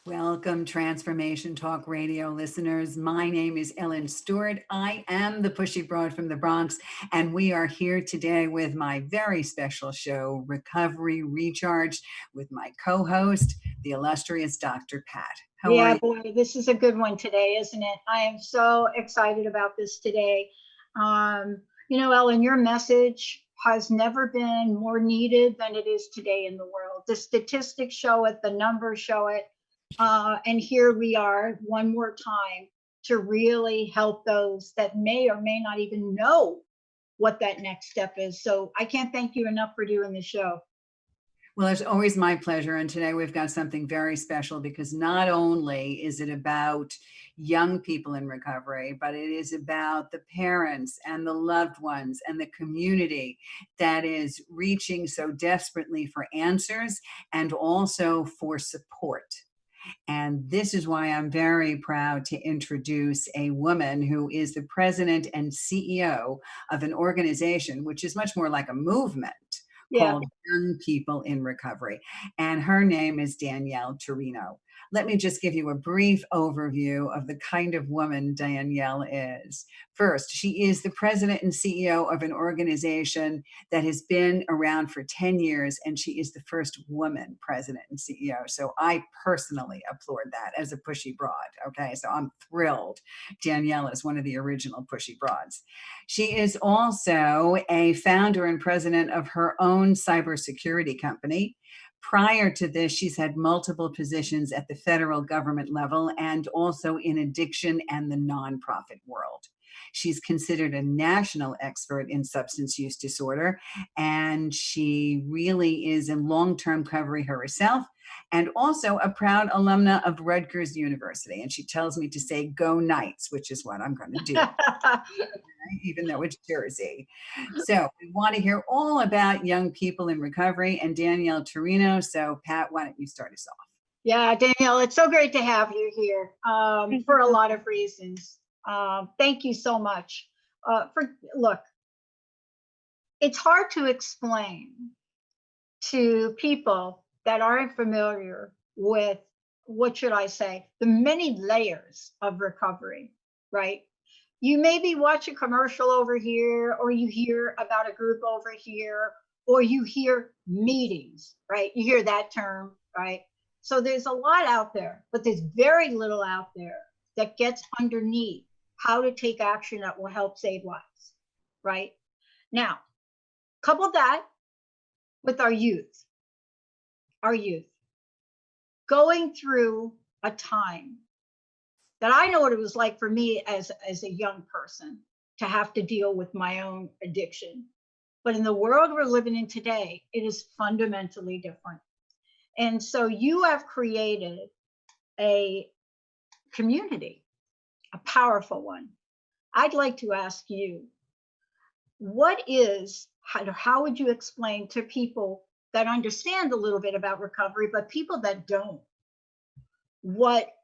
Welcome, Transformation Talk Radio listeners. My name is Ellen Stewart. I am the Pushy Broad from the Bronx, and we are here today with my very special show, Recovery Recharged, with my co-host, the illustrious Dr. Pat. How are you? Boy, this is a good one today, isn't it? I am so excited about this today. Ellen, your message has never been more needed than it is today in the world. The statistics show it, the numbers show it. And here we are one more time to really help those that may or may not even know what that next step is. So I can't thank you enough for doing the show. Well, it's always my pleasure. And today we've got something very special because not only is it about young people in recovery, but it is about the parents and the loved ones and the community that is reaching so desperately for answers and also for support. And this is why I'm very proud to introduce a woman who is the president and CEO of an organization, which is much more like a movement called Young People in Recovery. And her name is Danielle Tarino. Let me just give you a brief overview of the kind of woman Danielle is. First, she is the president and CEO of an organization that has been around for 10 years, and she is the first woman president and CEO. So I personally applaud that as a Pushy Broad, okay? So I'm thrilled. Danielle is one of the original Pushy Broads. She is also a founder and president of her own cybersecurity company. Prior to this, she's had multiple positions at the federal government level and also in addiction and the nonprofit world. She's considered a national expert in substance use disorder, and she really is in long-term recovery herself, and also a proud alumna of Rutgers University. And she tells me to say, go Knights, which is what I'm going to do, even though it's Jersey. So we want to hear all about young people in recovery and Danielle Tarino. So Pat, why don't you start us off? Yeah, Danielle, it's so great to have you here for a lot of reasons. Thank you so much. Look, it's hard to explain to people that aren't familiar with, what should I say, the many layers of recovery, right? You maybe watch a commercial over here, or you hear about a group over here, or you hear meetings, right? You hear that term, right? So there's a lot out there, but there's very little out there that gets underneath how to take action that will help save lives, right? Now, couple that with our youth going through a time that I know what it was like for me as a young person to have to deal with my own addiction. But in the world we're living in today, it is fundamentally different. And so you have created a community, a powerful one. I'd like to ask you, how would you explain to people that understand a little bit about recovery, but people that don't, what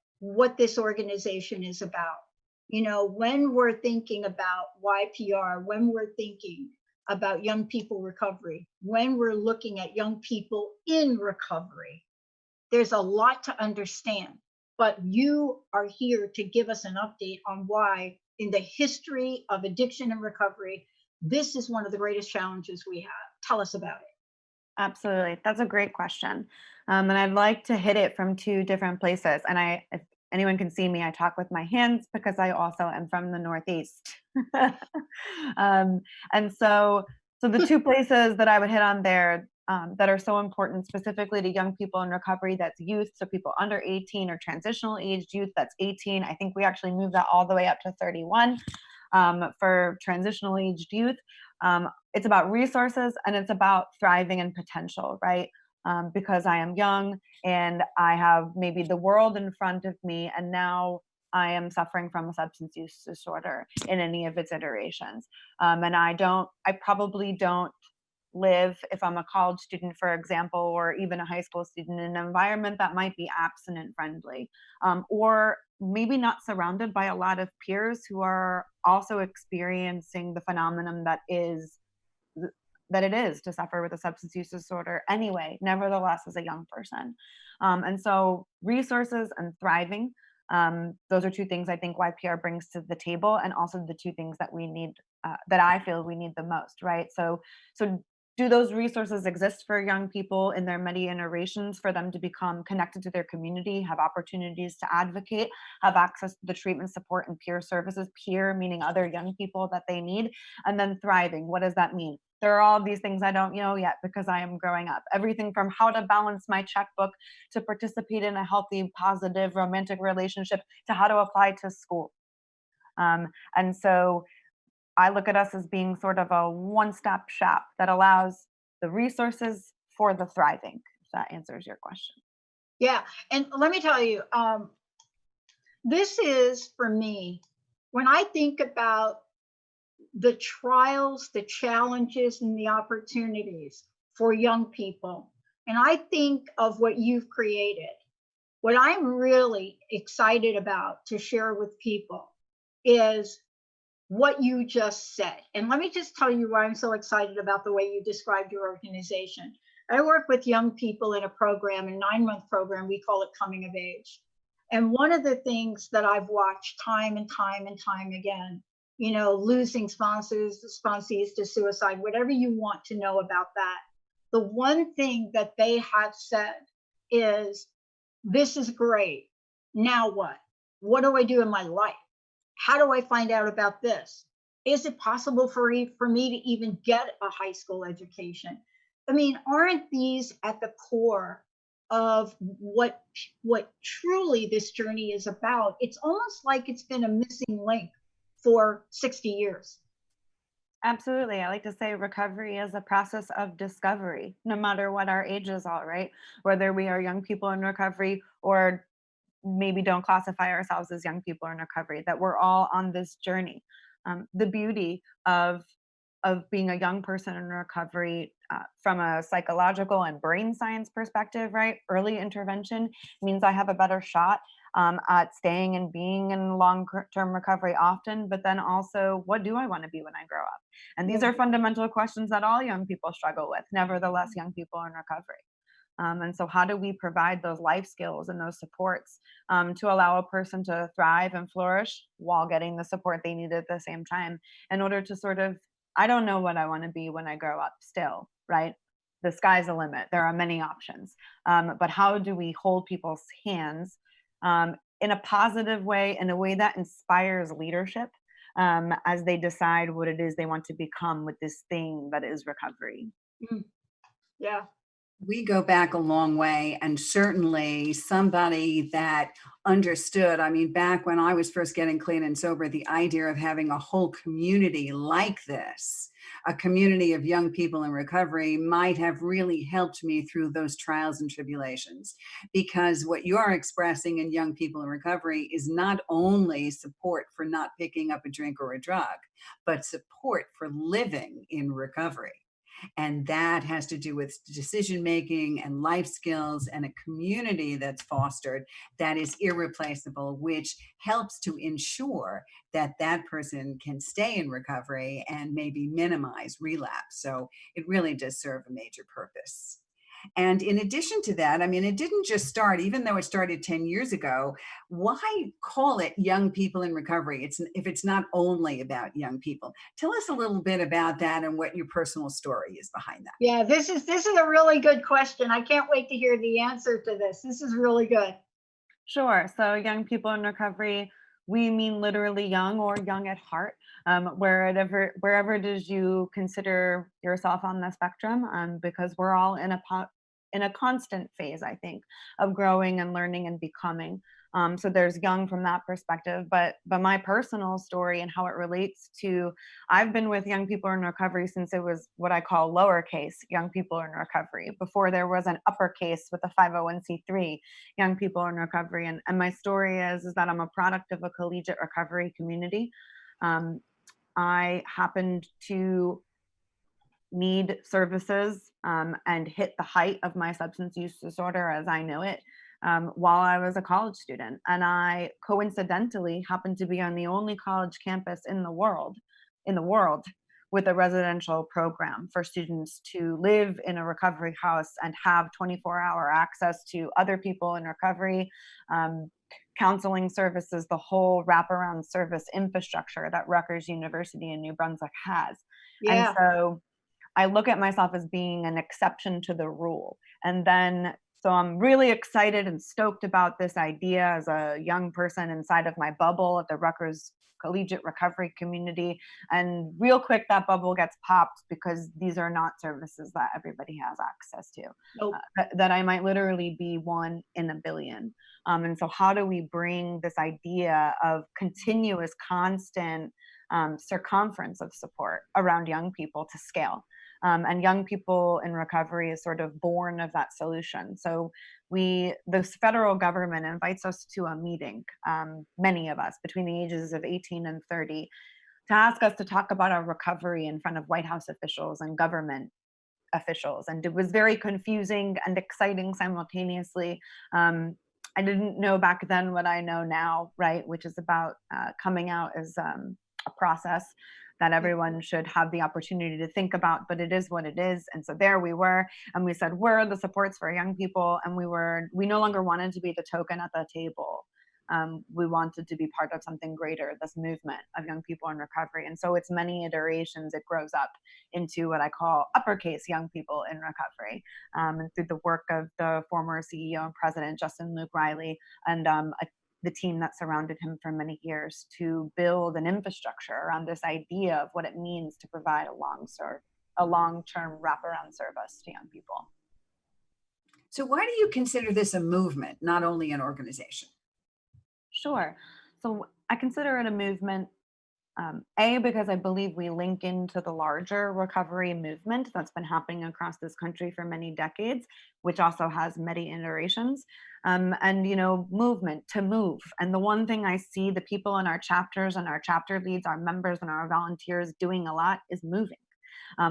this organization is about? You know, when we're thinking about YPR, when we're thinking about young people recovery, when we're looking at young people in recovery, there's a lot to understand. But you are here to give us an update on why, in the history of addiction and recovery, this is one of the greatest challenges we have. Tell us about it. Absolutely. That's a great question. And I'd like to hit it from two different places. And if anyone can see me, I talk with my hands because I also am from the Northeast. And so the two places that I would hit on there that are so important specifically to young people in recovery, that's youth. So people under 18 or transitional aged youth, that's 18. I think we actually moved that all the way up to 31 for transitional aged youth. It's about resources and it's about thriving and potential, right? Because I am young and I have maybe the world in front of me, and now I am suffering from a substance use disorder in any of its iterations. And I probably don't live, if I'm a college student, for example, or even a high school student, in an environment that might be abstinent friendly, or maybe not surrounded by a lot of peers who are also experiencing the phenomenon that it is to suffer with a substance use disorder anyway, nevertheless, as a young person. And so resources and thriving, those are two things I think YPR brings to the table, and also the two things that we need, that I feel we need the most, right? So do those resources exist for young people in their many iterations for them to become connected to their community, have opportunities to advocate, have access to the treatment support and peer services, peer meaning other young people that they need? And then thriving, what does that mean? There are all these things I don't know yet because I am growing up. Everything from how to balance my checkbook to participate in a healthy, positive, romantic relationship to how to apply to school. And so I look at us as being sort of a one-stop shop that allows the resources for the thriving, if that answers your question. Yeah. And let me tell you, this is for me, when I think about the trials, the challenges, and the opportunities for young people, and I think of what you've created, what I'm really excited about to share with people is what you just said. And let me just tell you why I'm so excited about the way you described your organization. I work with young people in a program, a 9-month program, we call it Coming of Age. And one of the things that I've watched time and time and time again, you know, losing sponsees to suicide, whatever you want to know about that, the one thing that they have said is, this is great. Now what? What do I do in my life? How do I find out about this? Is it possible for me to even get a high school education? I mean, aren't these at the core of what truly this journey is about? It's almost like it's been a missing link for 60 years. Absolutely. I like to say recovery is a process of discovery, no matter what our ages are, right? Whether we are young people in recovery or maybe don't classify ourselves as young people in recovery, that we're all on this journey. The beauty of being a young person in recovery, from a psychological and brain science perspective, right? Early intervention means I have a better shot at staying and being in long-term recovery often, but then also, what do I want to be when I grow up? And these Yeah. are fundamental questions that all young people struggle with. Nevertheless, young people are in recovery. And so how do we provide those life skills and those supports to allow a person to thrive and flourish while getting the support they need at the same time, in order to sort of, I don't know what I want to be when I grow up still, right? The sky's the limit. There are many options. But how do we hold people's hands in a positive way, in a way that inspires leadership, as they decide what it is they want to become with this thing that is recovery? Mm, yeah. We go back a long way, and certainly somebody that understood. I mean, back when I was first getting clean and sober, the idea of having a whole community like this, a community of young people in recovery, might have really helped me through those trials and tribulations. Because what you're expressing in young people in recovery is not only support for not picking up a drink or a drug, but support for living in recovery. And that has to do with decision making and life skills and a community that's fostered that is irreplaceable, which helps to ensure that that person can stay in recovery and maybe minimize relapse. So it really does serve a major purpose. And in addition to that, I mean, it didn't just start, even though it started 10 years ago. Why call it young people in recovery? If it's not only about young people. Tell us a little bit about that and what your personal story is behind that. Yeah, this is a really good question. I can't wait to hear the answer to this. This is really good. Sure. So young people in recovery, we mean literally young or young at heart, wherever it is you consider yourself on the spectrum, because we're all in a constant phase, I think, of growing and learning and becoming. So there's young from that perspective, but my personal story and how it relates to, I've been with young people in recovery since it was what I call lowercase young people in recovery, before there was an uppercase with a 501c3 young people in recovery. And my story is that I'm a product of a collegiate recovery community. I happened to need services and hit the height of my substance use disorder as I know it while I was a college student. And I coincidentally happened to be on the only college campus in the world with a residential program for students to live in a recovery house and have 24-hour access to other people in recovery, counseling services, the whole wraparound service infrastructure that Rutgers University in New Brunswick has. And Yeah. so I look at myself as being an exception to the rule. And then, so I'm really excited and stoked about this idea as a young person inside of my bubble at the Rutgers collegiate recovery community. And real quick, that bubble gets popped because these are not services that everybody has access to, Nope. that I might literally be one in a billion. And so how do we bring this idea of continuous, constant circumference of support around young people to scale? And young people in recovery is sort of born of that solution. So the federal government invites us to a meeting, many of us between the ages of 18 and 30, to ask us to talk about our recovery in front of White House officials and government officials. And it was very confusing and exciting simultaneously. I didn't know back then what I know now, right? Which is about coming out as a process that everyone should have the opportunity to think about, but it is what it is. And so there we were, and we said, where are the supports for young people? And we no longer wanted to be the token at the table. We wanted to be part of something greater, this movement of young people in recovery. And so it's many iterations, it grows up into what I call uppercase young people in recovery. And through the work of the former CEO and president, Justin Luke Riley, and the team that surrounded him for many years, to build an infrastructure around this idea of what it means to provide a long-term wraparound service to young people. So why do you consider this a movement, not only an organization? Sure. So I consider it a movement, because I believe we link into the larger recovery movement that's been happening across this country for many decades, which also has many iterations. And, movement to move. And the one thing I see the people in our chapters and our chapter leads, our members and our volunteers doing a lot is moving.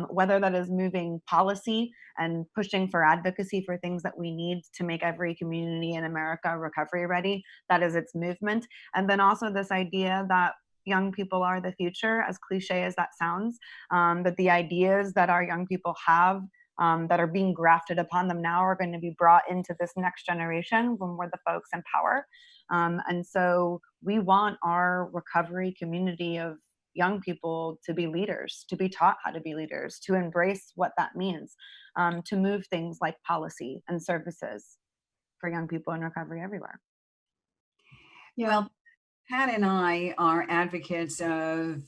Whether that is moving policy and pushing for advocacy for things that we need to make every community in America recovery ready, that is its movement. And then also this idea that young people are the future, as cliche as that sounds, that the ideas that our young people have that are being grafted upon them now are going to be brought into this next generation when we're the folks in power. And so we want our recovery community of young people to be leaders, to be taught how to be leaders, to embrace what that means, to move things like policy and services for young people in recovery everywhere. Yeah. Well, Pat and I are advocates of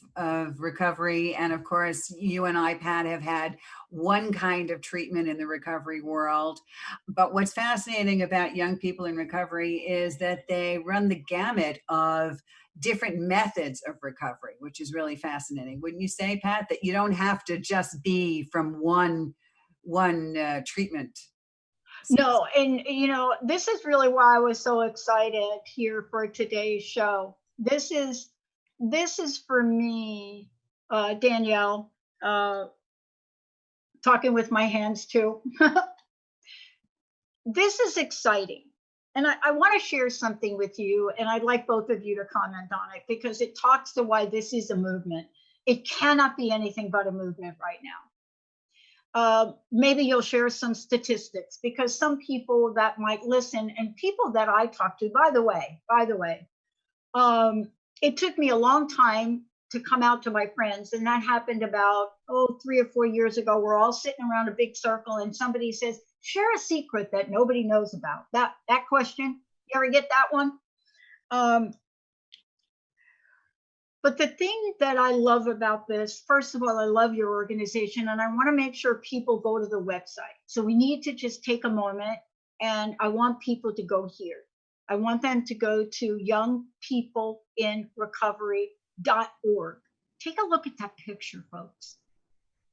recovery. And of course, you and I, Pat, have had one kind of treatment in the recovery world. But what's fascinating about young people in recovery is that they run the gamut of different methods of recovery, which is really fascinating. Wouldn't you say, Pat, that you don't have to just be from one treatment? No, and this is really why I was so excited here for today's show. This is for me, Danielle, talking with my hands too. This is exciting. And I want to share something with you, and I'd like both of you to comment on it because it talks to why this is a movement. It cannot be anything but a movement right now. Maybe you'll share some statistics because some people that might listen and people that I talk to, by the way, it took me a long time to come out to my friends. And that happened about, 3 or 4 years ago. We're all sitting around a big circle and somebody says, share a secret that nobody knows about. That question, you ever get that one? But the thing that I love about this, first of all, I love your organization and I want to make sure people go to the website. So we need to just take a moment and I want people to go here. I want them to go to youngpeopleinrecovery.org. Take a look at that picture, folks.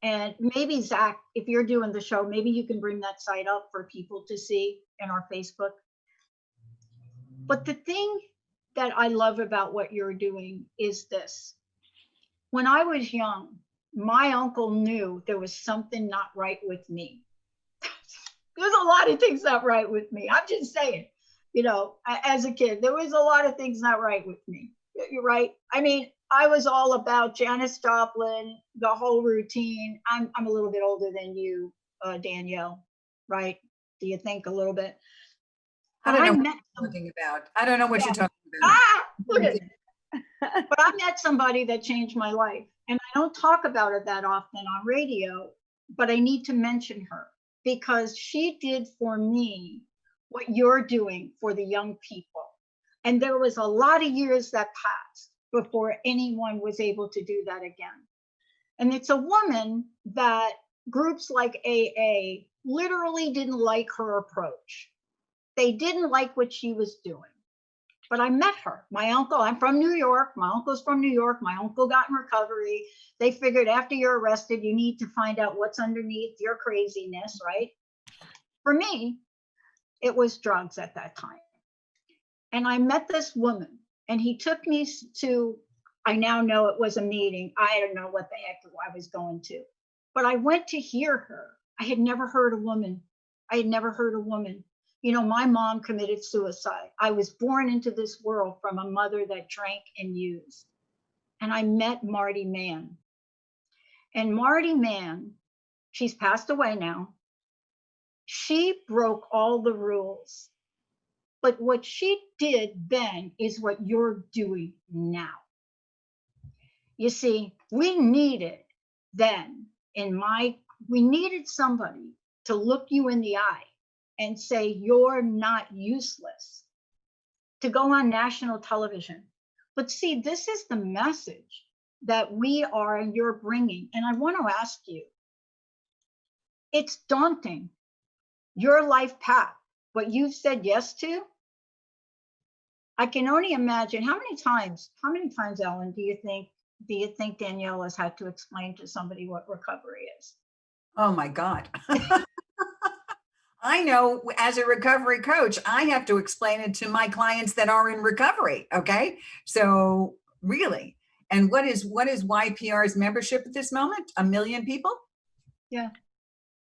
And maybe Zach, if you're doing the show, maybe you can bring that site up for people to see in our Facebook. But the thing that I love about what you're doing is this. When I was young, my uncle knew there was something not right with me. There's a lot of things not right with me. I'm just saying, as a kid, there was a lot of things not right with me. You're right. I mean, I was all about Janis Joplin, the whole routine. I'm a little bit older than you, Danielle, right? Do you think a little bit? I But don't I know what met you're talking about. I don't know what yeah. you're talking about. Look at it. But I met somebody that changed my life. And I don't talk about it that often on radio, but I need to mention her because she did for me what you're doing for the young people. And there was a lot of years that passed before anyone was able to do that again. And it's a woman that groups like AA literally didn't like her approach. They didn't like what she was doing. But I met her. My uncle, I'm from New York. My uncle's from New York. My uncle got in recovery. They figured after you're arrested, you need to find out what's underneath your craziness, right? For me, it was drugs at that time. And I met this woman, and he took me to, I now know it was a meeting. I don't know what the heck I was going to, but I went to hear her. I had never heard a woman. My mom committed suicide. I was born into this world from a mother that drank and used. And I met Marty Mann. And Marty Mann, she's passed away now. She broke all the rules. But what she did then is what you're doing now. You see, we needed somebody to look you in the eye and say, you're not useless, to go on national television. But see, this is the message that you're bringing. And I want to ask you, it's daunting, your life path, what you've said yes to. I can only imagine how many times, Ellen, do you think Danielle has had to explain to somebody what recovery is? Oh my God. I know as a recovery coach, I have to explain it to my clients that are in recovery. Okay. So really, and what is YPR's membership at this moment? 1 million people? Yeah.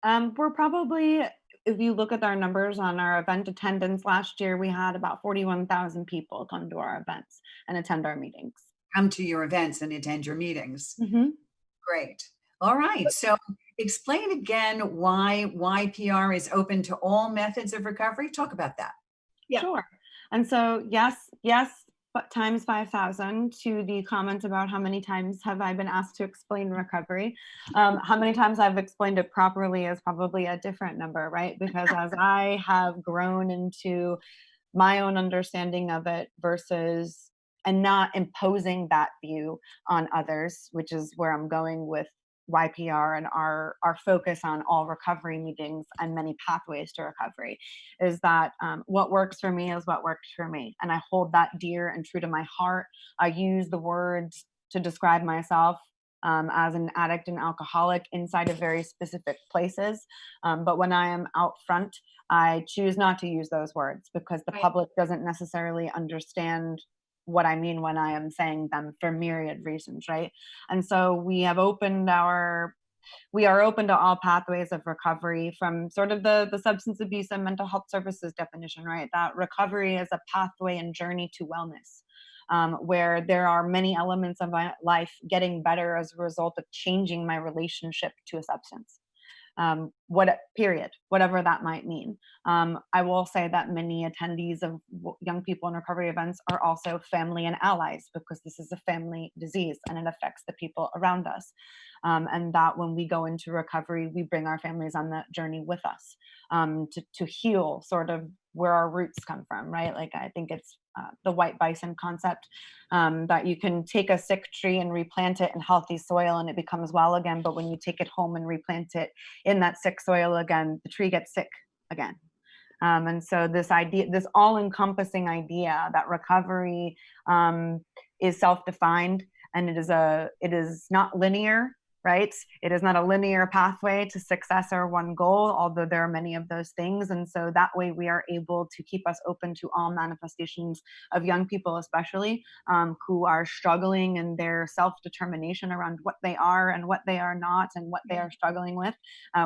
We're probably, if you look at our numbers on our event attendance last year, we had about 41,000 people come to our events and attend our meetings. Come to your events and attend your meetings. Mm-hmm. Great. All right. So explain again why YPR is open to all methods of recovery. Talk about that. Yeah. Sure. And so, yes, but times 5,000 to the comment about how many times have I been asked to explain recovery. How many times I've explained it properly is probably a different number, right? Because as I have grown into my own understanding of it versus, and not imposing that view on others, which is where I'm going with YPR and our focus on all recovery meetings and many pathways to recovery, is that what works for me is what works for me. And I hold that dear and true to my heart. I use the words to describe myself as an addict and alcoholic inside of very specific places. But when I am out front, I choose not to use those words because the public doesn't necessarily understand what I mean when I am saying them for myriad reasons, right? And so we are open to all pathways of recovery, from sort of the substance abuse and mental health services definition, right? That recovery is a pathway and journey to wellness, where there are many elements of my life getting better as a result of changing my relationship to a substance. Whatever that might mean. I will say that many attendees of young people in recovery events are also family and allies, because this is a family disease and it affects the people around us. And that when we go into recovery, we bring our families on that journey with us, to heal sort of where our roots come from, right? Like, I think it's the white bison concept, that you can take a sick tree and replant it in healthy soil and it becomes well again. But when you take it home and replant it in that sick soil again, the tree gets sick again. And so this all-encompassing idea that recovery is self-defined, and it is not linear, right? It is not a linear pathway to success or one goal, although there are many of those things. And so that way we are able to keep us open to all manifestations of young people, especially who are struggling in their self-determination around what they are and what they are not and what they are struggling with.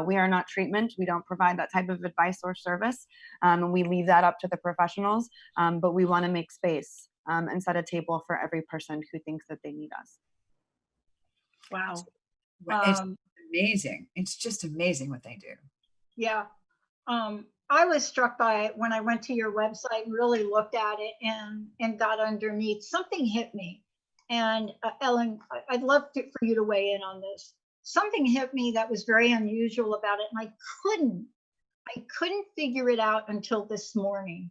We are not treatment. We don't provide that type of advice or service. And we leave that up to the professionals. But we want to make space and set a table for every person who thinks that they need us. Wow. It's amazing. It's just amazing what they do. Yeah. I was struck by it when I went to your website and really looked at it and got underneath. Something hit me. And Ellen, I'd love for you to weigh in on this. Something hit me that was very unusual about it, and I couldn't figure it out until this morning.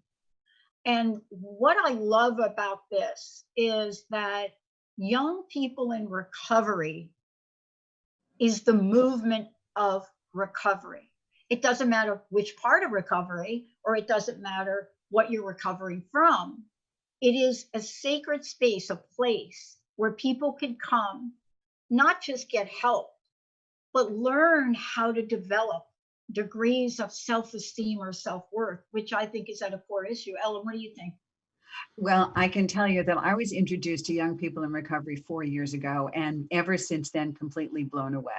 And what I love about this is that young people in recovery is the movement of recovery. It doesn't matter which part of recovery, or it doesn't matter what you're recovering from. It is a sacred space, a place where people can come, not just get help, but learn how to develop degrees of self-esteem or self-worth, which I think is at a core issue. Ellen, what do you think? Well, I can tell you that I was introduced to young people in recovery 4 years ago, and ever since then, completely blown away.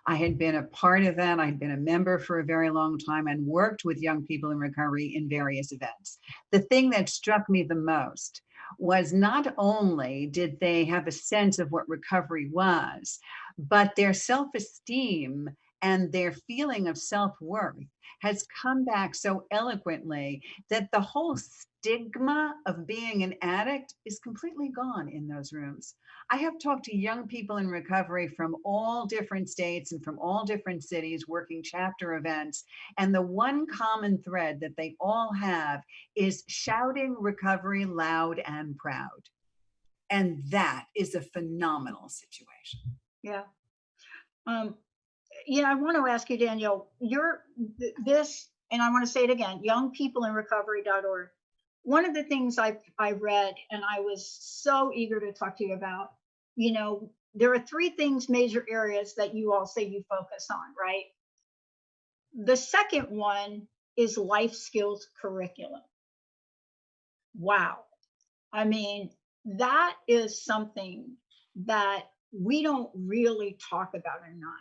I had been a part of that. I had been a member for a very long time and worked with young people in recovery in various events. The thing that struck me the most was not only did they have a sense of what recovery was, but their self-esteem and their feeling of self-worth has come back so eloquently that the whole stigma of being an addict is completely gone in those rooms. I have talked to young people in recovery from all different states and from all different cities working chapter events. And the one common thread that they all have is shouting recovery loud and proud. And that is a phenomenal situation. Yeah. I want to ask you, Danielle, this, and I want to say it again, youngpeopleinrecovery.org. One of the things I read and I was so eager to talk to you about, there are three things, major areas that you all say you focus on, right? The second one is life skills curriculum. Wow. I mean, that is something that we don't really talk about enough.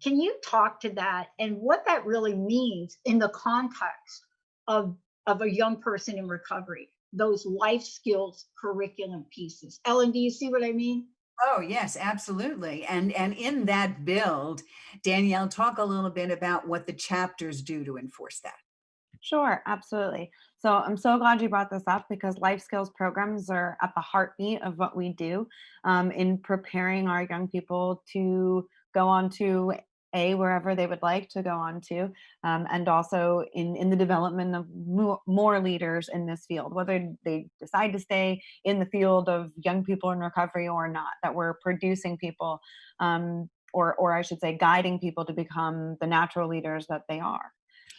Can you talk to that and what that really means in the context of a young person in recovery, those life skills curriculum pieces? Ellen, do you see what I mean? Oh, yes, absolutely. And in that build, Danielle, talk a little bit about what the chapters do to enforce that. Sure, absolutely. So I'm so glad you brought this up because life skills programs are at the heartbeat of what we do in preparing our young people to go on to wherever they would like to go on to, and also in the development of more leaders in this field, whether they decide to stay in the field of young people in recovery or not, that we're producing people, or I should say guiding people to become the natural leaders that they are.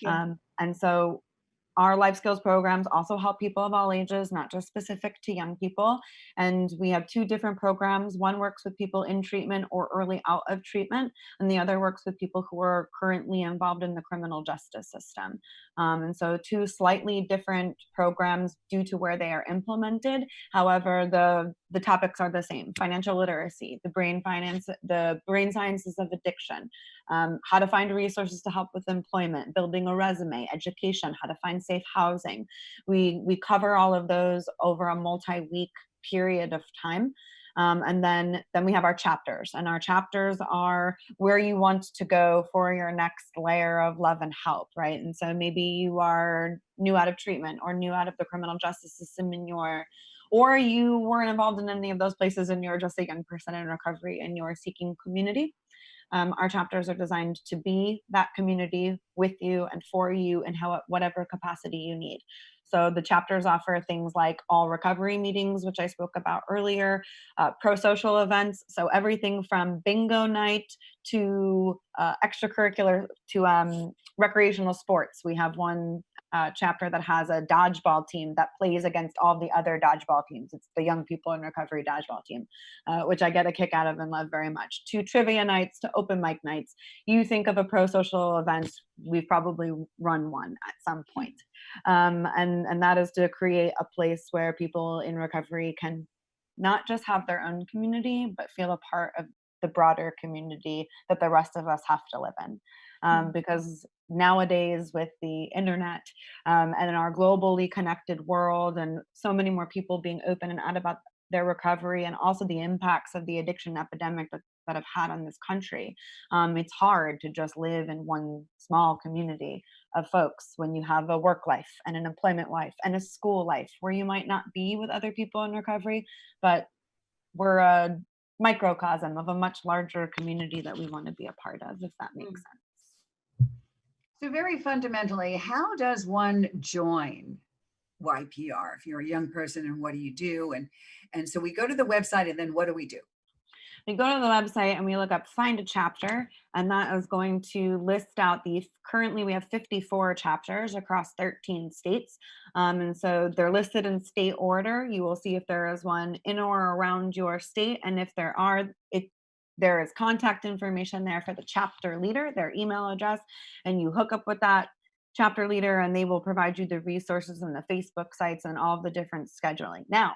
Yeah. And so our life skills programs also help people of all ages, not just specific to young people. And we have two different programs. One works with people in treatment or early out of treatment, and the other works with people who are currently involved in the criminal justice system. And so two slightly different programs due to where they are implemented. However, the topics are the same: financial literacy, the brain sciences of addiction, how to find resources to help with employment, building a resume, education, how to find safe housing. We cover all of those over a multi-week period of time. And then we have our chapters, and our chapters are where you want to go for your next layer of love and help, right? And so maybe you are new out of treatment or new out of the criminal justice system or you weren't involved in any of those places and you're just a young person in recovery and you're seeking community. Our chapters are designed to be that community with you and for you in whatever capacity you need. So the chapters offer things like all recovery meetings, which I spoke about earlier, pro-social events. So everything from bingo night to extracurricular to recreational sports. We have one chapter that has a dodgeball team that plays against all the other dodgeball teams. It's the Young People in Recovery dodgeball team, which I get a kick out of and love very much. To trivia nights, to open mic nights. You think of a pro-social event, we've probably run one at some point. And that is to create a place where people in recovery can not just have their own community, but feel a part of the broader community that the rest of us have to live in. Because nowadays, with the internet and in our globally connected world, and so many more people being open and out about their recovery, and also the impacts of the addiction epidemic that have had on this country, it's hard to just live in one small community of folks when you have a work life and an employment life and a school life where you might not be with other people in recovery, but we're a microcosm of a much larger community that we want to be a part of, if that makes sense. So very fundamentally, how does one join YPR if you're a young person, and what do you do? And so we go to the website, and then what do we do? We go to the website and we look up find a chapter, and that is going to list out currently we have 54 chapters across 13 states. And so they're listed in state order. You will see if there is one in or around your state. And if there is contact information there for the chapter leader, their email address, and you hook up with that chapter leader and they will provide you the resources and the Facebook sites and all of the different scheduling. Now,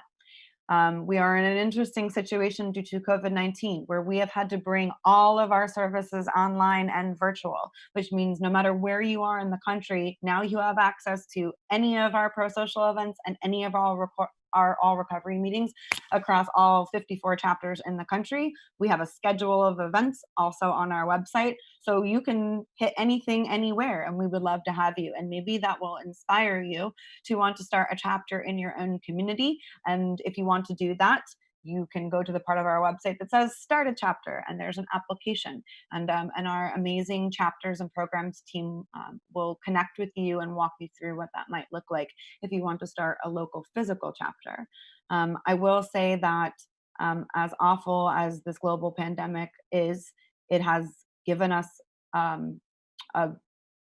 we are in an interesting situation due to COVID-19, where we have had to bring all of our services online and virtual, which means no matter where you are in the country, now you have access to any of our pro-social events and any of our all recovery meetings across all 54 chapters in the country. We have a schedule of events also on our website, so you can hit anything anywhere, and we would love to have you. And maybe that will inspire you to want to start a chapter in your own community. And if you want to do that, you can go to the part of our website that says start a chapter, and there's an application, and our amazing chapters and programs team will connect with you and walk you through what that might look like if you want to start a local physical chapter. I will say that as awful as this global pandemic is, it has given us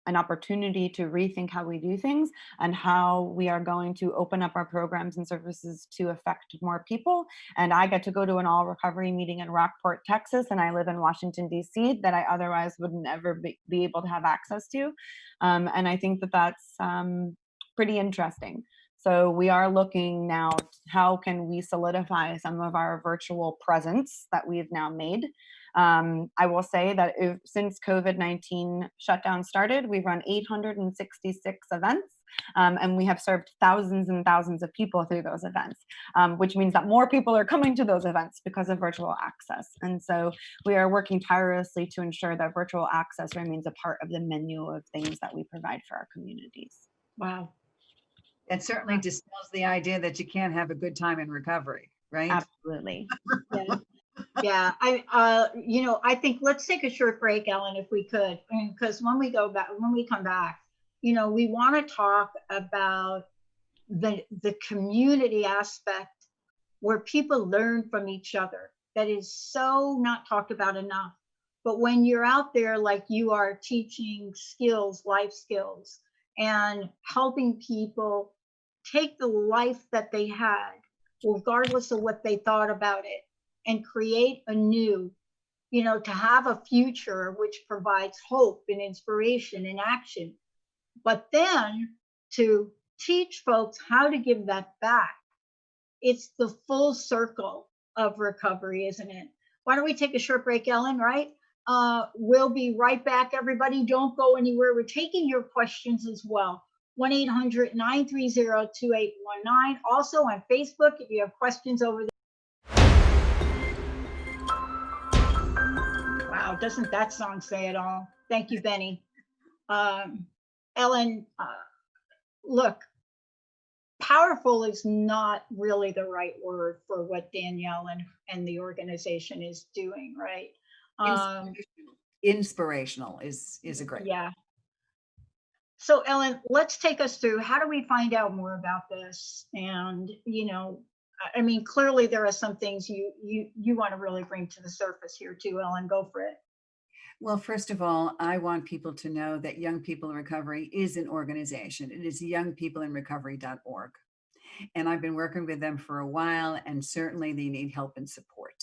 an opportunity to rethink how we do things and how we are going to open up our programs and services to affect more people. And I get to go to an all recovery meeting in Rockport, Texas, and I live in Washington, D.C., that I otherwise wouldn't ever be able to have access to. And I think that that's pretty interesting. So we are looking now, how can we solidify some of our virtual presence that we've now made? I will say that since COVID-19 shutdown started, we've run 866 events, and we have served thousands and thousands of people through those events, which means that more people are coming to those events because of virtual access. And so we are working tirelessly to ensure that virtual access remains a part of the menu of things that we provide for our communities. Wow. That certainly dispels the idea that you can't have a good time in recovery, right? Absolutely. Yeah. Yeah, I think let's take a short break, Ellen, if we could, because when we come back, we want to talk about the community aspect where people learn from each other. That is so not talked about enough. But when you're out there, like you are, teaching skills, life skills, and helping people take the life that they had, regardless of what they thought about it, and create a new, to have a future which provides hope and inspiration and action, but then to teach folks how to give that back. It's the full circle of recovery, isn't it? Why don't we take a short break, Ellen, right? We'll be right back, everybody. Don't go anywhere. We're taking your questions as well. 1-800-930-2819. Also on Facebook, if you have questions over there. Wow, doesn't that song say it all? Thank you, Benny. Ellen, look, powerful is not really the right word for what Danielle and the organization is doing, right? Inspirational is a great word. Yeah. So Ellen, let's take us through, how do we find out more about this? And, clearly there are some things you want to really bring to the surface here too, Ellen. Go for it. Well, first of all, I want people to know that Young People in Recovery is an organization. It is youngpeopleinrecovery.org. And I've been working with them for a while, and certainly they need help and support.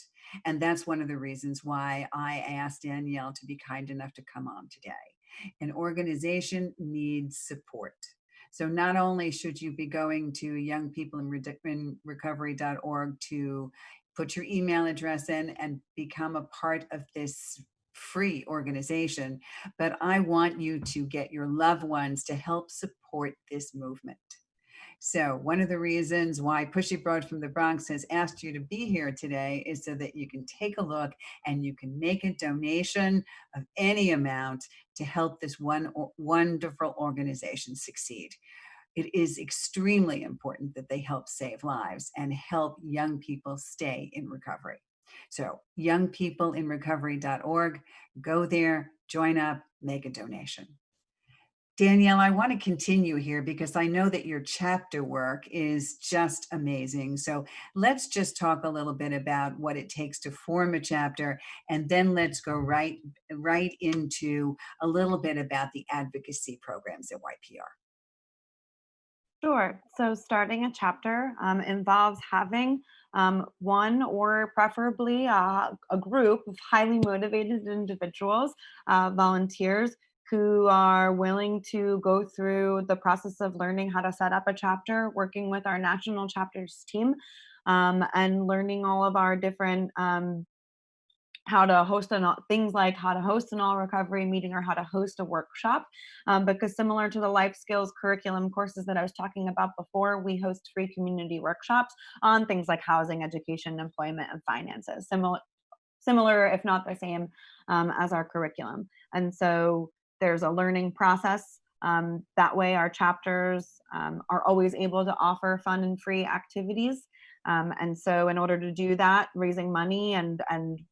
And that's one of the reasons why I asked Danielle to be kind enough to come on today. An organization needs support. So not only should you be going to youngpeopleinrecovery.org to put your email address in and become a part of this free organization, but I want you to get your loved ones to help support this movement. So one of the reasons why Pushy Broad from the Bronx has asked you to be here today is so that you can take a look and you can make a donation of any amount to help this wonderful organization succeed. It is extremely important that they help save lives and help young people stay in recovery. So youngpeopleinrecovery.org, go there, join up, make a donation. Danielle, I want to continue here because I know that your chapter work is just amazing. So let's just talk a little bit about what it takes to form a chapter, and then let's go right into a little bit about the advocacy programs at YPR. Sure. So starting a chapter involves having one or preferably a group of highly motivated individuals, volunteers who are willing to go through the process of learning how to set up a chapter, working with our national chapters team, and learning all of our different how to host things like how to host an all recovery meeting or how to host a workshop. Because similar to the life skills curriculum courses that I was talking about before, we host free community workshops on things like housing, education, employment, and finances. Similar, if not the same, as our curriculum. And so there's a learning process. That way, our chapters are always able to offer fun and free activities. And so in order to do that, raising money and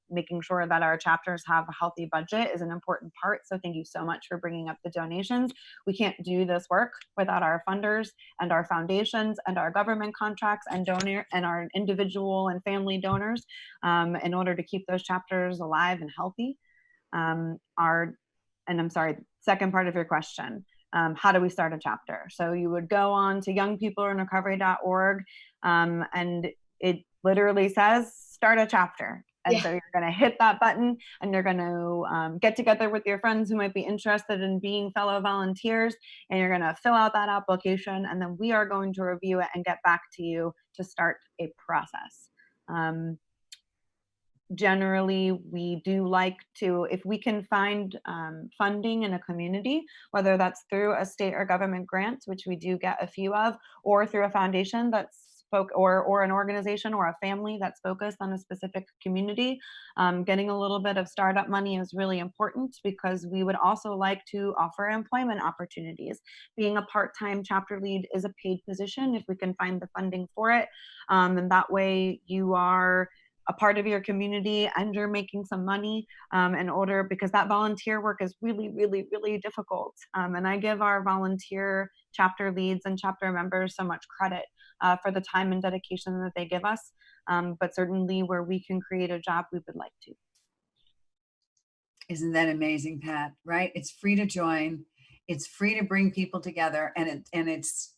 making sure that our chapters have a healthy budget is an important part. So thank you so much for bringing up the donations. We can't do this work without our funders and our foundations and our government contracts and donor and our individual and family donors in order to keep those chapters alive and healthy. And I'm sorry, second part of your question. How do we start a chapter? So you would go on to youngpeopleinrecovery.org, and it literally says start a chapter. And so you're going to hit that button and you're going to get together with your friends who might be interested in being fellow volunteers, and you're going to fill out that application, and then we are going to review it and get back to you to start a process. Generally, we do like to, if we can find funding in a community, whether that's through a state or government grant, which we do get a few of, or through a foundation that's or an organization or a family that's focused on a specific community, getting a little bit of startup money is really important, because we would also like to offer employment opportunities. Being a part-time chapter lead is a paid position if we can find the funding for it, and that way you are a part of your community and you're making some money because that volunteer work is really, really, really difficult. And I give our volunteer chapter leads and chapter members so much credit for the time and dedication that they give us. But certainly where we can create a job, we would like to. Isn't that amazing, Pat? Right? It's free to join. It's free to bring people together, and it's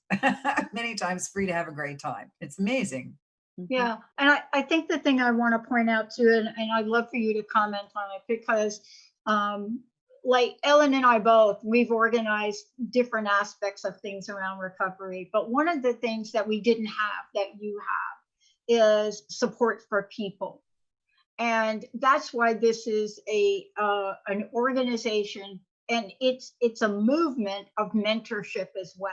many times free to have a great time. It's amazing. Yeah, and I think the thing I want to point out too, and I'd love for you to comment on it, because like Ellen and I both, we've organized different aspects of things around recovery. But one of the things that we didn't have that you have is support for people. And that's why this is an organization, and it's a movement of mentorship as well.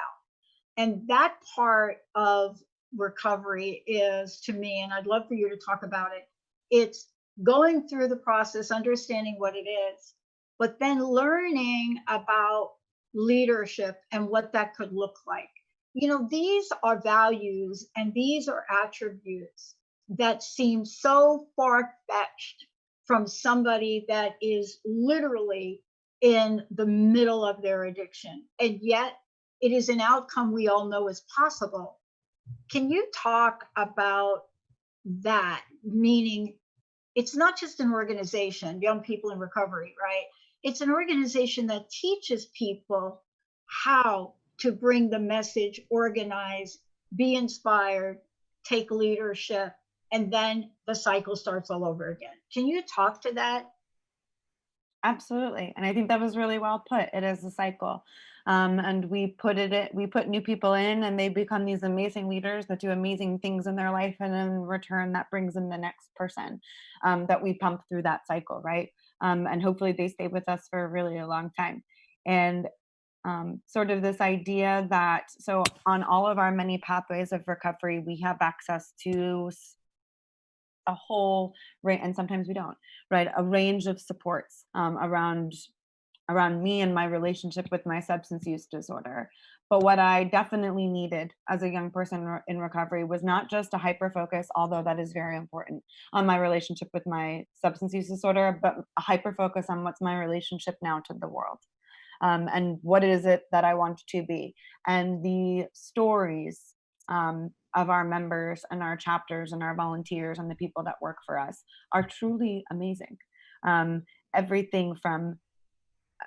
And that part of recovery is, to me, and I'd love for you to talk about it, it's going through the process, understanding what it is, but then learning about leadership and what that could look like. You know, these are values and these are attributes that seem so far-fetched from somebody that is literally in the middle of their addiction, and yet it is an outcome we all know is possible. Can you talk about that? Meaning, it's not just an organization, Young People in Recovery, right? it's an organization that teaches people how to bring the message, organize, be inspired, take leadership, and then the cycle starts all over again. Can you talk to that? Absolutely. And I think that was really well put. It is a cycle. And we put new people in and they become these amazing leaders that do amazing things in their life. And in return, that brings in the next person that we pump through that cycle, right? And hopefully they stay with us for really a long time. And sort of this idea that, so on all of our many pathways of recovery, we have access to a whole range, and sometimes we don't, right? A range of supports around me and my relationship with my substance use disorder. But what I definitely needed as a young person in recovery was not just a hyper focus, although that is very important, on my relationship with my substance use disorder, but a hyper focus on what's my relationship now to the world. And what is it that I want to be? And the stories of our members and our chapters and our volunteers and the people that work for us are truly amazing. Everything from,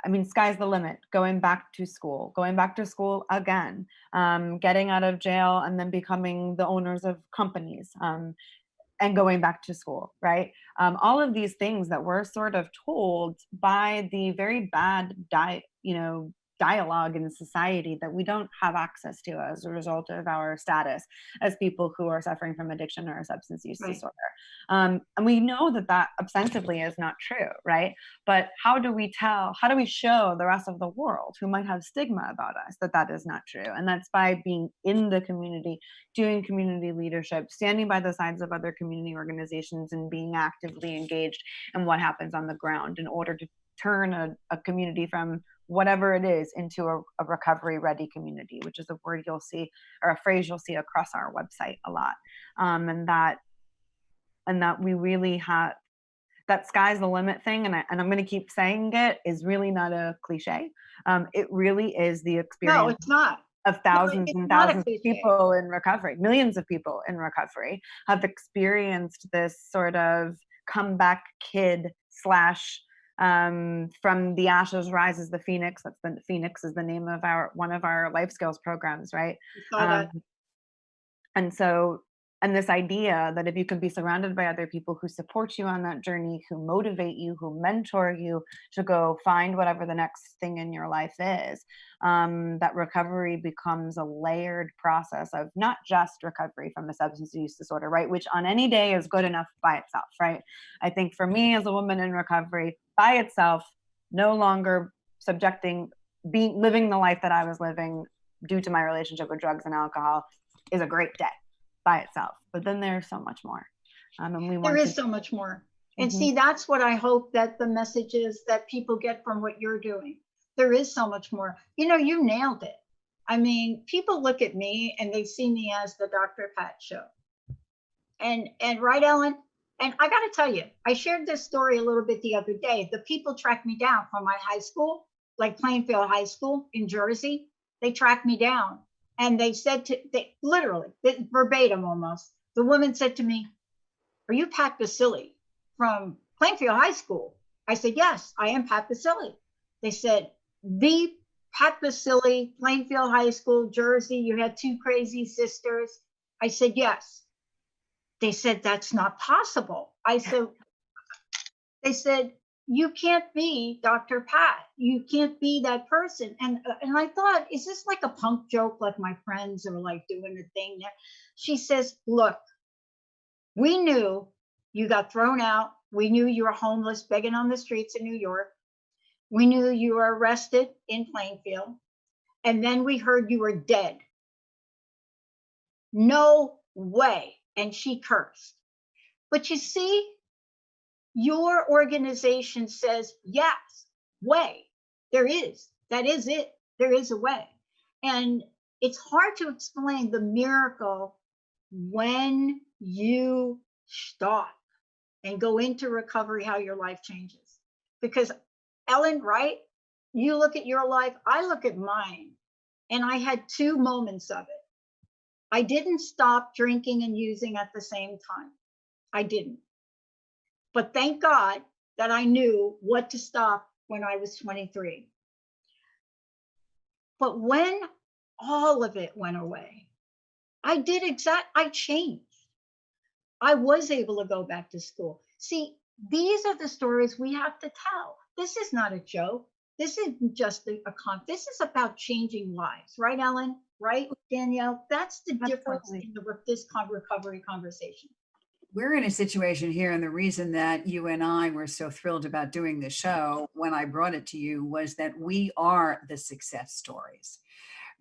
I mean, sky's the limit. Going back to school again, getting out of jail and then becoming the owners of companies, and going back to school, right? All of these things that we're sort of told by the very bad dialogue in society that we don't have access to as a result of our status as people who are suffering from addiction or substance use Right. disorder. And we know that that ostensibly is not true, right? But how do we show the rest of the world who might have stigma about us that that is not true? And that's by being in the community, doing community leadership, standing by the sides of other community organizations and being actively engaged in what happens on the ground in order to turn a community from whatever it is into a recovery ready community, which is a word you'll see, or a phrase you'll see across our website a lot. And that we really have that sky's the limit thing, and I'm going to keep saying it, is really not a cliche. It really is the No, experience it's not. of No, thousands it's and not a thousands of cliche. people in recovery. Millions of people in recovery have experienced this sort of comeback kid slash from the ashes rises the phoenix. The Phoenix is the name of one of our life skills programs, right? I saw that. And so, and this idea that if you can be surrounded by other people who support you on that journey, who motivate you, who mentor you to go find whatever the next thing in your life is, that recovery becomes a layered process of not just recovery from a substance use disorder, right? Which on any day is good enough by itself, right? I think for me as a woman in recovery, by itself, no longer living the life that I was living due to my relationship with drugs and alcohol is a great day by itself. But then there's so much more. And There is so much more. And see, that's what I hope that the message is that people get from what you're doing. There is so much more. You nailed it. I mean, people look at me and they see me as the Dr. Pat show. And right, Ellen? And I got to tell you, I shared this story a little bit the other day. The people tracked me down from my high school, like Plainfield High School in Jersey. They tracked me down and they said literally, verbatim almost, the woman said to me, "Are you Pat Baccili from Plainfield High School?" I said, "Yes, I am Pat Baccili." They said, "The Pat Baccili, Plainfield High School, Jersey, you had two crazy sisters." I said, "Yes." They said, "That's not possible." They said, "You can't be Dr. Pat. You can't be that person." And I thought, is this like a punk joke, like my friends are like doing a thing there? She says, "Look, we knew you got thrown out. We knew you were homeless, begging on the streets of New York. We knew you were arrested in Plainfield. And then we heard you were dead. No way." And she cursed. But you see, your organization says, yes, way. There is. That is it. There is a way. And it's hard to explain the miracle when you stop and go into recovery, how your life changes. Because Ellen, right? You look at your life, I look at mine, and I had two moments of it. I didn't stop drinking and using at the same time. I didn't. But thank God that I knew what to stop when I was 23. But when all of it went away, I changed. I was able to go back to school. See, these are the stories we have to tell. This is not a joke. This isn't just this is about changing lives, right, Ellen? Right, Danielle? That's the difference Absolutely. in this recovery conversation. We're in a situation here, and the reason that you and I were so thrilled about doing the show when I brought it to you was that we are the success stories.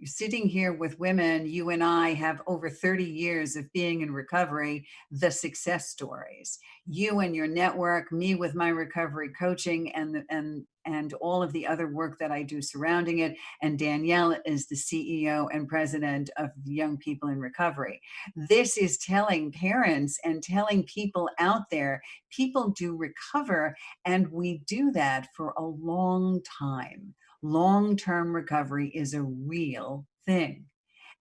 Sitting here with women, you and I have over 30 years of being in recovery, the success stories. You and your network, me with my recovery coaching and all of the other work that I do surrounding it. And Danielle is the CEO and president of Young People in Recovery. This is telling parents and telling people out there, people do recover, and we do that for a long time. Long-term recovery is a real thing,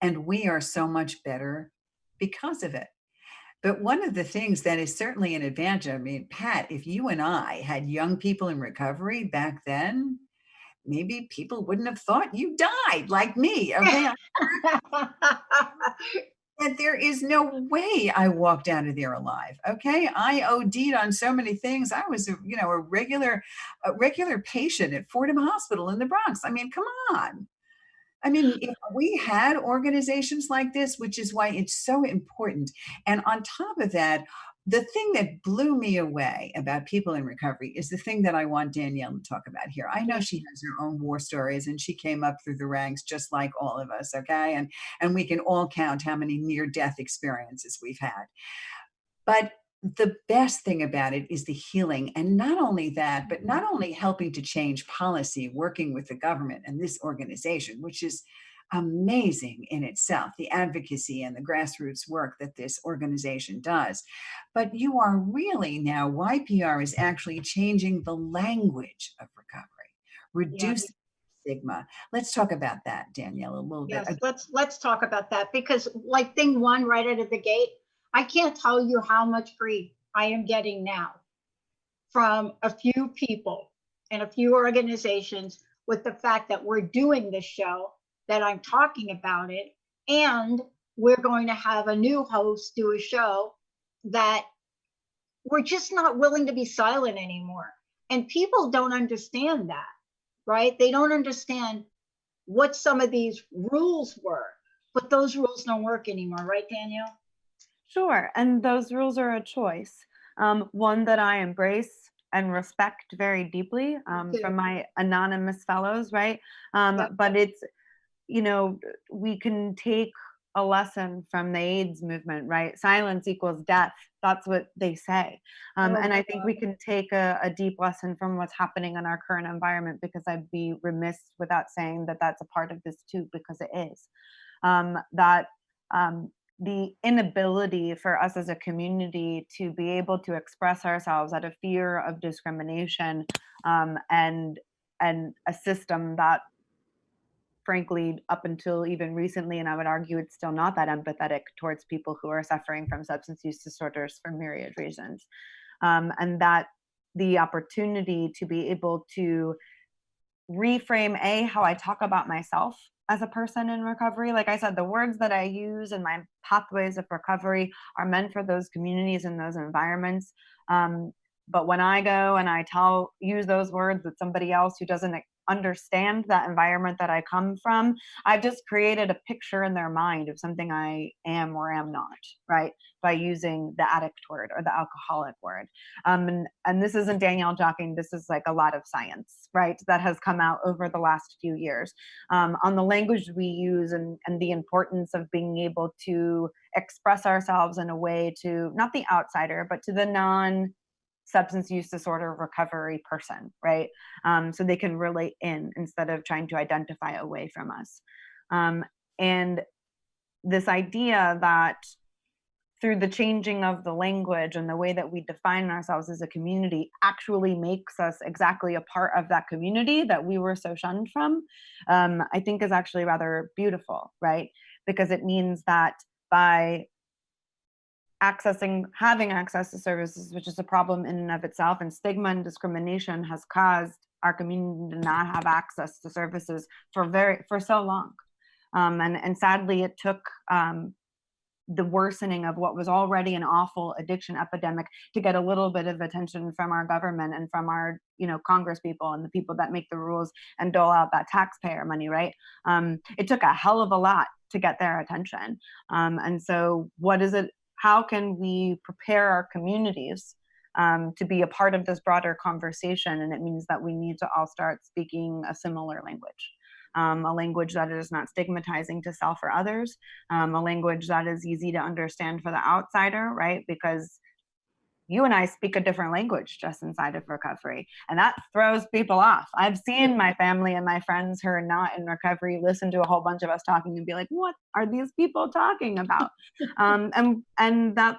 and we are so much better because of it. But one of the things that is certainly an advantage, I mean, Pat, if you and I had young people in recovery back then, maybe people wouldn't have thought you died like me. Okay. And there is no way I walked out of there alive. Okay. I OD'd on so many things. I was a regular patient at Fordham Hospital in the Bronx. I mean, come on. I mean, if we had organizations like this, which is why it's so important. And on top of that, the thing that blew me away about people in recovery is the thing that I want Danielle to talk about here. I know Yeah. she has her own war stories and she came up through the ranks just like all of us, okay? And we can all count how many near-death experiences we've had. But the best thing about it is the healing. And not only that, but not only helping to change policy, working with the government and this organization, which is amazing in itself, the advocacy and the grassroots work that this organization does. But you are really now, YPR is actually changing the language of recovery, Yes. reducing stigma. Let's talk about that, Danielle, a little bit. Yes, let's talk about that, because like thing one right out of the gate, I can't tell you how much grief I am getting now from a few people and a few organizations with the fact that we're doing this show, that I'm talking about it, and we're going to have a new host do a show that we're just not willing to be silent anymore. And people don't understand that, right? They don't understand what some of these rules were, but those rules don't work anymore, right, Danielle? Sure. And those rules are a choice, one that I embrace and respect very deeply, Too. from my anonymous fellows, right? Yep. But it's, you know, we can take a lesson from the AIDS movement, right? Silence equals death. That's what they say. Oh And my I think we can take a deep lesson from what's happening in our current environment, because I'd be remiss without saying that that's a part of this too, because it is. That the inability for us as a community to be able to express ourselves out of fear of discrimination, and a system that, frankly, up until even recently, and I would argue it's still not that empathetic towards people who are suffering from substance use disorders for myriad reasons. And that the opportunity to be able to reframe how I talk about myself as a person in recovery. Like I said, the words that I use in my pathways of recovery are meant for those communities and those environments. But when I go and use those words with somebody else who doesn't understand that environment that I come from, I've just created a picture in their mind of something I am or am not, right? By using the addict word or the alcoholic word. And this isn't Danielle talking, this is like a lot of science, right? That has come out over the last few years, on the language we use, and the importance of being able to express ourselves in a way to not the outsider, but to the substance use disorder recovery person, right? So they can relate in instead of trying to identify away from us. And this idea that through the changing of the language and the way that we define ourselves as a community actually makes us exactly a part of that community that we were so shunned from, I think is actually rather beautiful, right? Because it means that by having access to services, which is a problem in and of itself, and stigma and discrimination has caused our community did not have access to services for so long. And sadly, it took the worsening of what was already an awful addiction epidemic to get a little bit of attention from our government and from our, Congress people and the people that make the rules and dole out that taxpayer money, right? It took a hell of a lot to get their attention. And so how can we prepare our communities to be a part of this broader conversation? And it means that we need to all start speaking a similar language. A language that is not stigmatizing to self or others, a language that is easy to understand for the outsider, right? Because you and I speak a different language just inside of recovery, and that throws people off. I've seen my family and my friends who are not in recovery listen to a whole bunch of us talking and be like, what are these people talking about? And that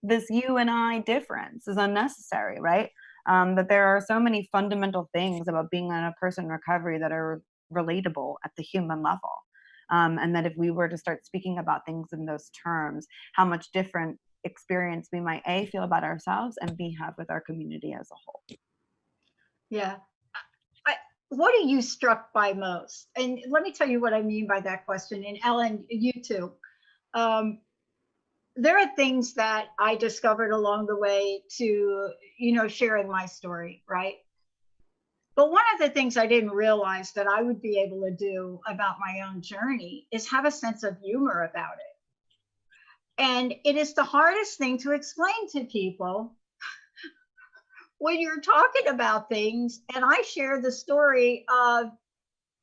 this you and I difference is unnecessary, right? That there are so many fundamental things about being a person in recovery that are relatable at the human level. And that if we were to start speaking about things in those terms, how much different experience we might feel about ourselves and have with our community as a whole. Yeah. What are you struck by most? And let me tell you what I mean by that question. And Ellen, you too. There are things that I discovered along the way to, sharing my story, right? But one of the things I didn't realize that I would be able to do about my own journey is have a sense of humor about it. And it is the hardest thing to explain to people when you're talking about things. And I share the story of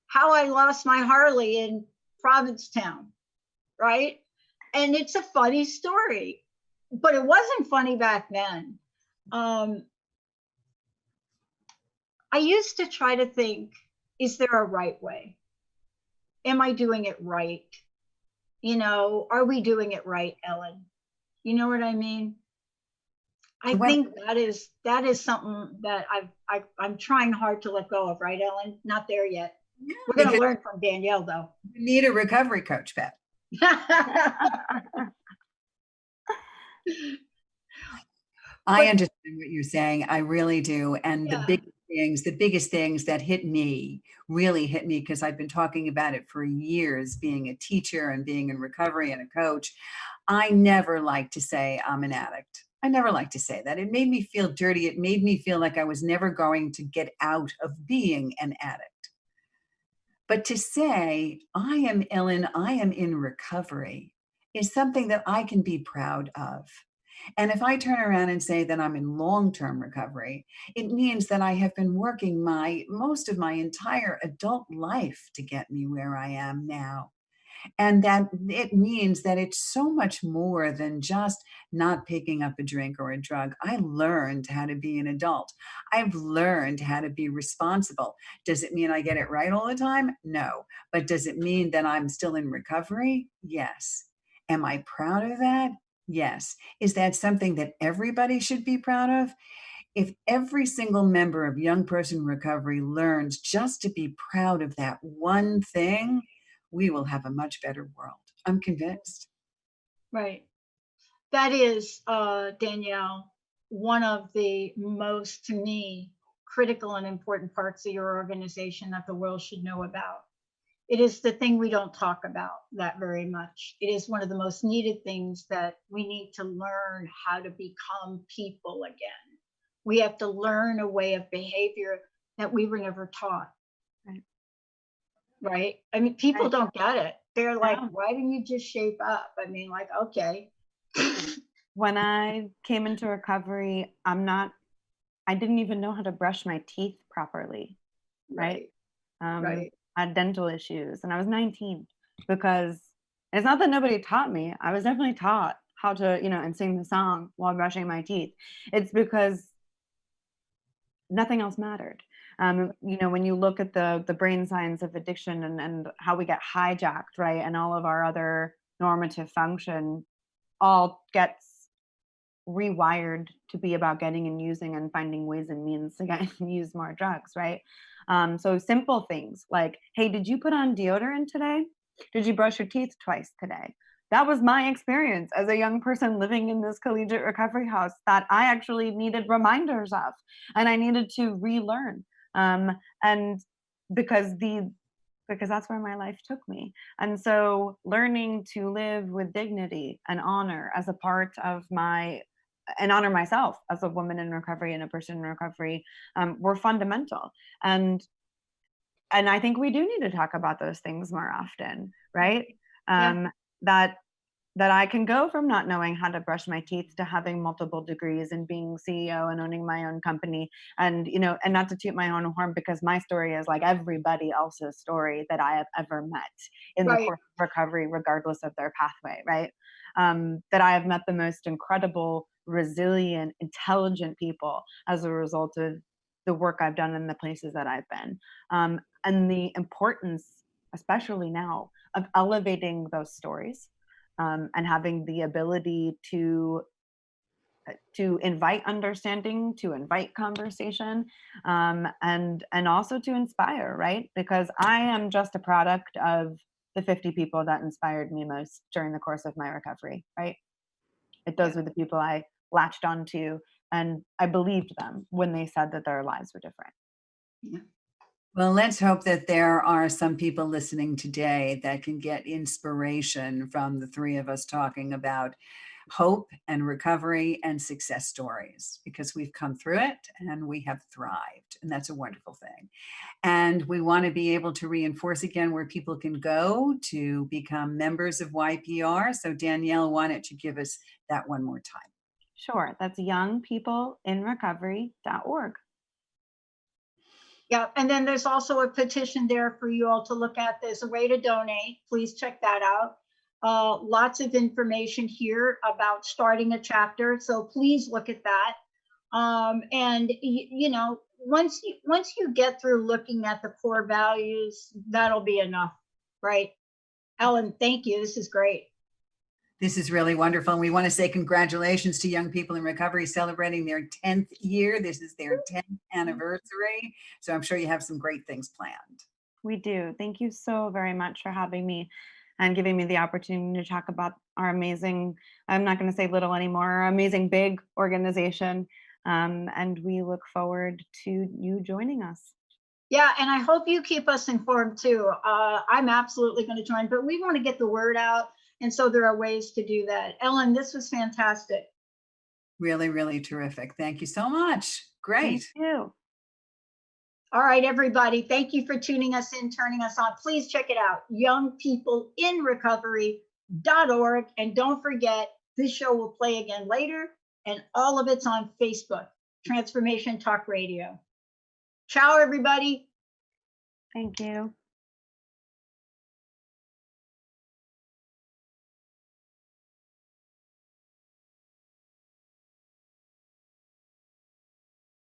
how I lost my Harley in Provincetown, right? And it's a funny story, but it wasn't funny back then. I used to try to think, is there a right way? Am I doing it right? Are we doing it right, Ellen? You know what I mean? I think that is something that I'm trying hard to let go of, right, Ellen? Not there yet. Yeah, we're going to learn from Danielle, though. You need a recovery coach, Pat. I understand what you're saying. I really do. And yeah. The biggest things that really hit me, because I've been talking about it for years, being a teacher and being in recovery and a coach. I never like to say I'm an addict. I never like to say that. It made me feel dirty. It made me feel like I was never going to get out of being an addict. But to say, I am Ellen, I am in recovery, is something that I can be proud of. And if I turn around and say that I'm in long-term recovery, it means that I have been working most of my entire adult life to get me where I am now. And that it means that it's so much more than just not picking up a drink or a drug. I learned how to be an adult. I've learned how to be responsible. Does it mean I get it right all the time? No. But does it mean that I'm still in recovery? Yes. Am I proud of that? Yes. Is that something that everybody should be proud of? If every single member of Young Person Recovery learns just to be proud of that one thing, we will have a much better world. I'm convinced. Right. That is, Danielle, one of the most, to me, critical and important parts of your organization that the world should know about. It is the thing we don't talk about that very much. It is one of the most needed things that we need to learn how to become people again. We have to learn a way of behavior that we were never taught. Right? I mean, people don't get it. They're like, why didn't you just shape up? I mean, like, okay. When I came into recovery, I didn't even know how to brush my teeth properly. Right. Right. I had dental issues and I was 19 because it's not that nobody taught me. I was definitely taught how to, and sing the song while brushing my teeth. It's because nothing else mattered. When you look at the brain science of addiction and how we get hijacked, right, and all of our other normative function all gets rewired to be about getting and using and finding ways and means to get and use more drugs, right? So simple things like, hey, did you put on deodorant today? Did you brush your teeth twice today? That was my experience as a young person living in this collegiate recovery house that I actually needed reminders of, and I needed to relearn. And because that's where my life took me. And so learning to live with dignity and honor as a part of and honor myself as a woman in recovery and a person in recovery, were fundamental. And I think we do need to talk about those things more often, right? Yeah. That I can go from not knowing how to brush my teeth to having multiple degrees and being CEO and owning my own company, and and not to toot my own horn, because my story is like everybody else's story that I have ever met in the Right. course of recovery, regardless of their pathway, right? That I have met the most incredible, resilient, intelligent people as a result of the work I've done in the places that I've been, and the importance, especially now, of elevating those stories, and having the ability to invite understanding, to invite conversation, and also to inspire, right? Because I am just a product of the 50 people that inspired me most during the course of my recovery, right? Those Yeah. were the people I latched onto, and I believed them when they said that their lives were different. Yeah. Well, let's hope that there are some people listening today that can get inspiration from the three of us talking about hope and recovery and success stories, because we've come through it and we have thrived. And that's a wonderful thing. And we want to be able to reinforce again where people can go to become members of YPR. So, Danielle, why don't you give us that one more time? Sure, that's youngpeopleinrecovery.org. Yeah, and then there's also a petition there for you all to look at. There's a way to donate. Please check that out. Lots of information here about starting a chapter, so please look at that. And once you get through looking at the core values, that'll be enough, right? Ellen, thank you. This is great. This is really wonderful. And we want to say congratulations to Young People in Recovery celebrating their 10th year. This is their 10th anniversary. So I'm sure you have some great things planned. We do. Thank you so very much for having me and giving me the opportunity to talk about our amazing, I'm not going to say little anymore, our amazing big organization. And we look forward to you joining us. Yeah, and I hope you keep us informed too. I'm absolutely going to join, but we want to get the word out. And so there are ways to do that. Ellen, this was fantastic. Really, really terrific. Thank you so much. Great. Thank you. All right, everybody. Thank you for tuning us in, turning us on. Please check it out, youngpeopleinrecovery.org. And don't forget, this show will play again later, and all of it's on Facebook, Transformation Talk Radio. Ciao, everybody. Thank you.